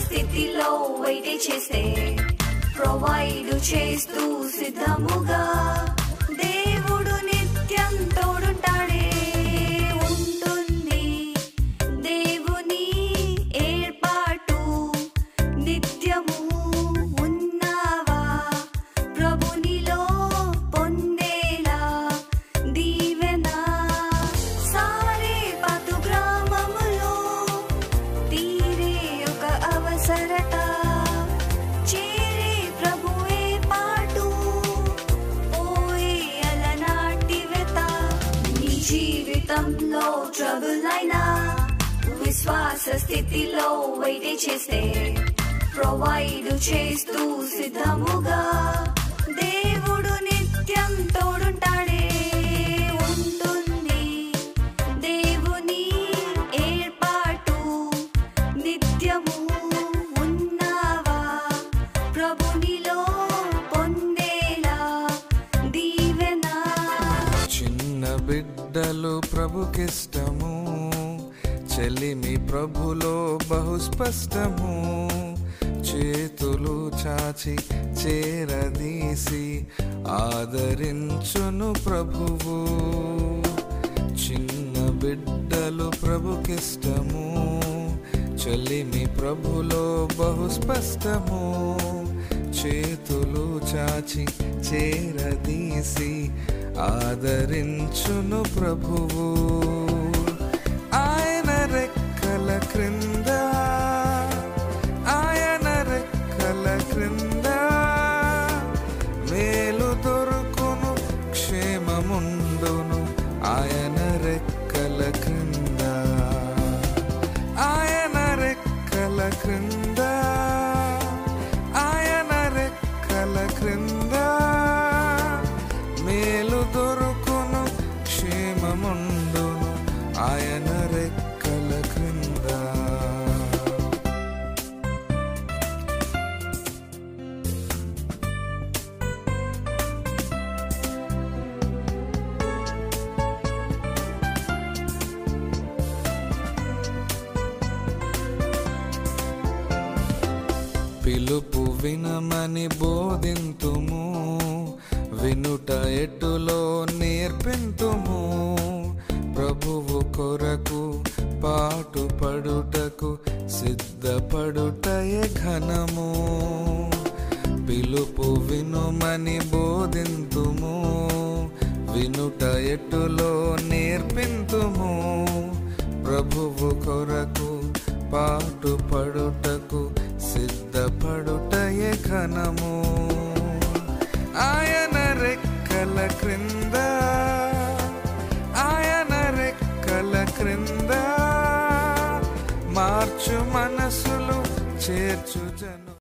స్థితిలో వెయిట్ చేస్తే ప్రొవైడ్ చేస్తూ సిద్ధముగా దేవుడు నిత్యం తోడుంటాడే. ఉంటుంది దేవుని ఏర్పాటు నిత్యము. ఉన్నావా ప్రభునిలో పొందేలా దీవెన. సారేపాతు గ్రామములో తీరే ఒక అవసరత. చేరే ప్రభువే పాటు పోయే అలనాటి వెత. నీ జీవితంలో ట్రబుల్ అయినా విశ్వాస స్థితిలో వెయిట్ చేస్తే ప్రొవైడ్ చేస్తూ సిద్ధముగా దేవుడు నిత్యం తోడుంటాడే. ఉంటుంది దేవుని ఏర్పాటు నిత్యము. ఉన్నావా ప్రభునిలో పొందేలా దీవెన. చిన్న బిడ్డలు ప్రభుకిష్టము, చెలిమి ప్రభులో బహుస్పష్టము. చేతులు చాచి చేరదీసి ఆదరించును ప్రభువు. చిన్న బిడ్డలు ప్రభుకిష్టము, చెలిమి ప్రభులో బహుస్పష్టము. చేతులు చాచి చేరదీసి ఆదరించును ప్రభువు. ఆయన రెక్కల క్రింద, ఆయన రెక్కల క్రింద మేలు దొరుకును, క్షేమముండును. ఆయన రెక్కల క్రింద, ఆయన రెక్కల క్రింద, ఆయన రెక్కల క్రింద మేలు దొరుకును, క్షేమముండును. ఆయన రెక్కల క్రింద. పిలుపు వినమని బోధింతుము, వినుట ఎటులో నేర్పింతుము. ప్రభువు కొరకు పాటు పడుటకు సిద్ధపడుటయే ఘనము. పిలుపు వినుమని బోధింతుము, వినుట ఎటులో నేర్పింతుము. ప్రభువు కొరకు పాటు పడుటకు సిద్ధపడుటయే ఘనము. ఆయన రెక్కల క్రింద, ఆయన రెక్కల క్రింద మార్చు మనసులు చేర్చు జను.